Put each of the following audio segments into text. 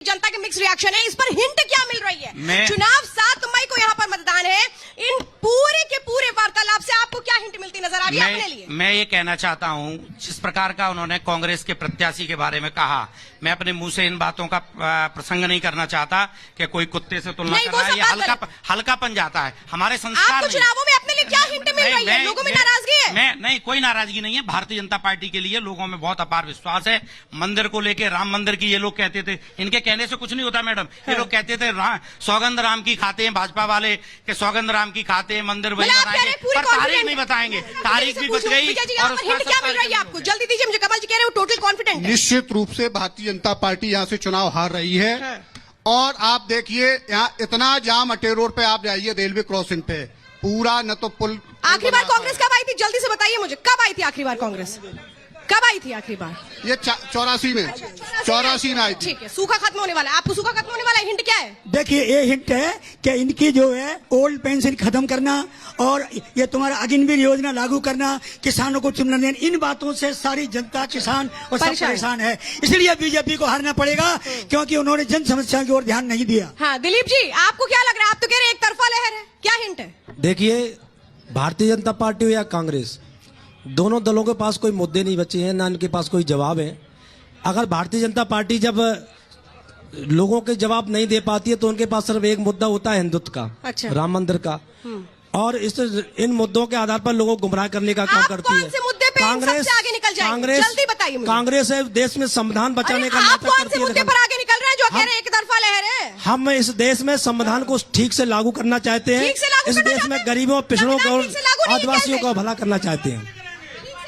जनता के mix reaction है, इस पर हिंट क्या मिल रही है? चुनाव 7 मई को यहाँ पर मतदान है, इन पूरे के पूरे वार्तालाप से आपको क्या हिंट मिलती नजर आ रही है अपने लिए? मैं ये कहना चाहता हूँ, जिस प्रकार का उन्होंने कांग्रेस के प्रत्याशी के बारे में कहा, मैं अपने मुंह से इन बातों का प्रसंग नहीं करना चाहता कि कोई कुत्ते से तुलना करना है, ये हल्कापन जाता है हमारे संस्कार। आपको चुनावों में अपने लिए क्या हिंट मिल रही है? लोगों में नाराजगी है? नहीं, कोई नाराजगी नहीं है। भारतीय जनता पार्टी के लिए लोगों में बहुत अपार विश्वास है। मंदिर को लेके, राम मंदिर की, ये लोग कहते थे, इनके कहने से कुछ नहीं होता मैडम। ये लोग कहते थे सौगंध राम की खाते हैं, भाजपा वाले के सौगंध राम की खाते हैं, मंदिर वही बनाएंगे, पर तारीख नहीं बताएंगे। तारीख भी बच गई। और हिंट क्या मिल रही है आपको? जल्दी दीजिए मुझे। कमल जी कह रहे हो टोटल कॉन्फिडेंट। निश्चित रूप से भारतीय जनता पार्टी यहाँ से चुनाव हार रही है। और आप देखिए, यहाँ इतना जाम अटे रोड पे आप जाइए, रेलवे क्रॉसिंग पे पूरा न तो पुल। आखिरी बार कांग्रेस कब आई थी? जल्दी से बताइए मुझे, कब आई थी आखिरी बार कांग्रेस? कब आई थी आखिरी बार? ये 84 में आई थी। ठीक है, सूखा खत्म होने वाला है। आपको सूखा खत्म होने वाला है, हिंट क्या है? देखिए, ये हिंट है कि इनकी जो है ओल्ड पेंशन खत्म करना और ये तुम्हारा अग्निवीर योजना लागू करना, किसानों को चुनना देना, इन बातों से सारी जनता, किसान और सब परेशान है। इसलिए बीजेपी को हारना पड़ेगा, क्योंकि उन्होंने जन समस्या की ओर ध्यान नहीं दिया। हाँ दिलीप जी, आपको क्या लग रहा है? आप तो कह रहे हैं एक तरफा लहर है, क्या हिंट है? देखिए, भारतीय जनता पार्टी हो या कांग्रेस, दोनों दलों के पास कोई मुद्दे नहीं बचे हैं, ना इनके पास कोई जवाब है। अगर भारतीय जनता पार्टी जब लोगों के जवाब नहीं दे पाती है तो उनके पास सिर्फ एक मुद्दा होता है, हिंदुत्व का। अच्छा। राम मंदिर का। और इन मुद्दों के आधार पर लोगों को गुमराह करने का काम करती है। कांग्रेस आगे निकल जाएगी? जल्दी बताइए मुझे। कांग्रेस है देश में संविधान बचाने का नाटक करती है। मुद्दे पर आगे निकल रहे हैं जो कह रहे हैं एक तरफा लहर है। हम इस देश में संविधान को ठीक से लागू करना चाहते हैं। इस देश में गरीबों, पिछड़ों को और आदिवासियों का भला करना चाहते हैं।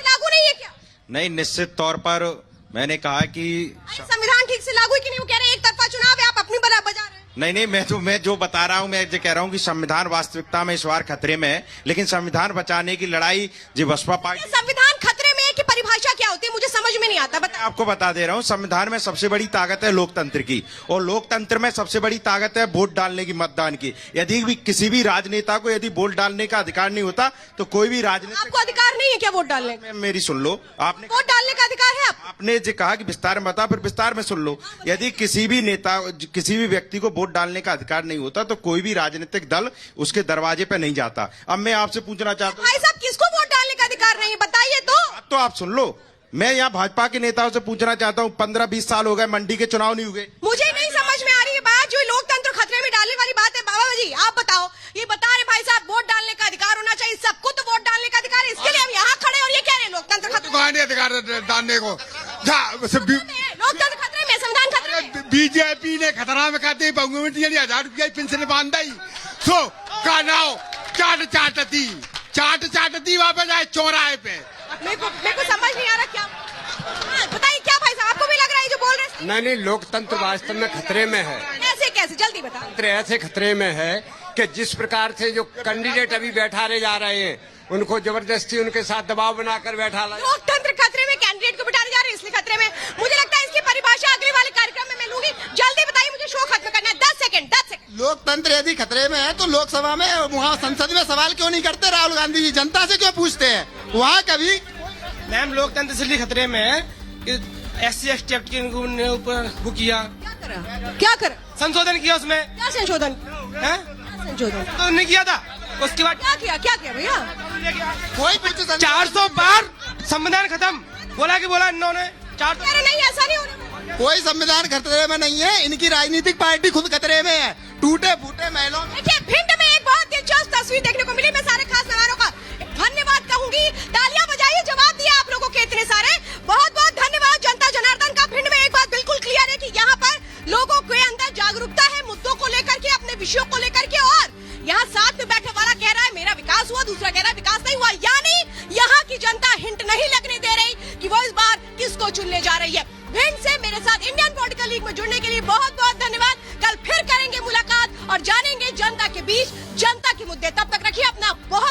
लागू नहीं है क्या? नहीं, निश्चित तौर पर मैंने कहा कि संविधान ठीक से लागू है कि नहीं? वो कह रहे हैं एक तरफा चुनाव है, आप अपनी बजा रहे हैं। नहीं, मैं जो बता रहा हूं, मैं जो कह रहा हूं कि संविधान वास्तविकता में इस बार खतरे में है, लेकिन संविधान बचाने की लड़ाई जो बसपा पार्टी। संविधान खतरे में है कि परिभाषा क्या होती है मुझे समझ में नहीं आता। मैं आपको बता दे रहा हूं, संविधान में सबसे बड़ी ताकत है लोकतंत्र की, और लोकतंत्र में सबसे बड़ी ताकत है वोट डालने की, मतदान की। यदि भी किसी भी राजनेता को यदि वोट डालने का अधिकार नहीं होता तो कोई भी राजनेता। आपको अधिकार नहीं है क्या वोट डालने का? मेरी सुन लो, आपने वोट डालने का अधिकार है आपने जो कहा कि विस्तार में बता, फिर विस्तार में सुन लो। यदि किसी भी नेता, किसी भी व्यक्ति को वोट डालने का अधिकार नहीं होता तो कोई भी राजनीतिक दल उसके दरवाजे पे नहीं जाता। अब मैं आपसे पूछना चाहता हूँ, भाई साहब, किसको वोट डालने का अधिकार नहीं है बताइए तो आप सुन लो। मैं यहाँ भाजपा के नेताओं से पूछना चाहता हूँ, 15-20 साल हो गए, मंडी के चुनाव नहीं हुए। मुझे नहीं समझ में आ रही है बात, जो लोकतंत्र खतरे में डालने वाली बात है। बाबा जी आप बताओ, ये बता रहे भाई साहब वोट डालने का अधिकार होना चाहिए, सबको तो वोट डालने का अधिकार है, इसके लिए हम यहाँ खड़े और ये कह रहे हैं लोकतंत्र खतरे में। अधिकार डालने को लोकतंत्र खतरे में, संविधान खतरे में। बीजेपी ने खतरा में कहते 1000 रुपया पेंशन बांधा सो का नाव चाटती वापस आए चौराहे पे। मेरे को समझ नहीं आ रहा क्या। बताइए क्या भाई साहब, आपको भी लग रहा है जो बोल रहे हैं? नहीं, लोकतंत्र वास्तव में खतरे में है। ऐसे कैसे? जल्दी बताओ। ऐसे खतरे में है कि जिस प्रकार से जो कैंडिडेट अभी बैठारे जा रहे हैं, उनको जबरदस्ती उनके साथ दबाव बनाकर बैठा रहा है। लोकतंत्र खतरे में, कैंडिडेट को बिठाने जा रहे हैं इसलिए खतरे में। मुझे लगता है इसकी परिभाषा अगले वाले कार्यक्रम में मैं लूंगी। जल्दी बताइए, मुझे शो खत्म करना है। 10 सेकंड। लोकतंत्र यदि खतरे में है तो लोकसभा में, वहाँ संसद में सवाल क्यों नहीं करते राहुल गांधी जी? जनता से क्यों पूछते हैं? वहाँ कभी मैम, लोकतंत्र इसलिए खतरे में है कि SC/ST एक्ट के ऊपर वो किया। क्या कर संशोधन किया, उसमें क्या संशोधन है? संशोधन तो नहीं किया था, उसके बाद क्या किया भैया? कोई पूछे 400 बार संविधान खत्म बोला इन्होंने। 400 नहीं, ऐसा नहीं होना। कोई संविधान खतरे में नहीं है, इनकी राजनीतिक पार्टी खुद खतरे में है। टूटे फूटे महलों में। देखिए, भिंड में एक बहुत दिलचस्प तस्वीर देखने को मिली। मैं सारे खास मेहमानों का धन्यवाद कहूंगी। तालियां बजाइए, जवाब दिया आप लोगों के इतने सारे। बहुत बहुत धन्यवाद जनता जनार्दन का। भिंड में एक बात बिल्कुल क्लियर है कि यहाँ पर लोगों के अंदर जागरूकता है मुद्दों को लेकर के, अपने विषयों को लेकर के। और यहाँ साथ में बैठे वाला कह रहा है मेरा विकास हुआ, दूसरा कह रहा है विकास नहीं हुआ। यानी यहाँ की जनता हिंट नहीं लगने दे रही कि वो इस बार किसको चुनने जा रही है। भिंड से मेरे साथ इंडियन पॉलिटिकल लीग में जुड़ने के लिए बहुत बहुत धन्यवाद। कल फिर करेंगे मुलाकात और जानेंगे जनता के बीच जनता के मुद्दे। तब तक रखिए अपना बहुत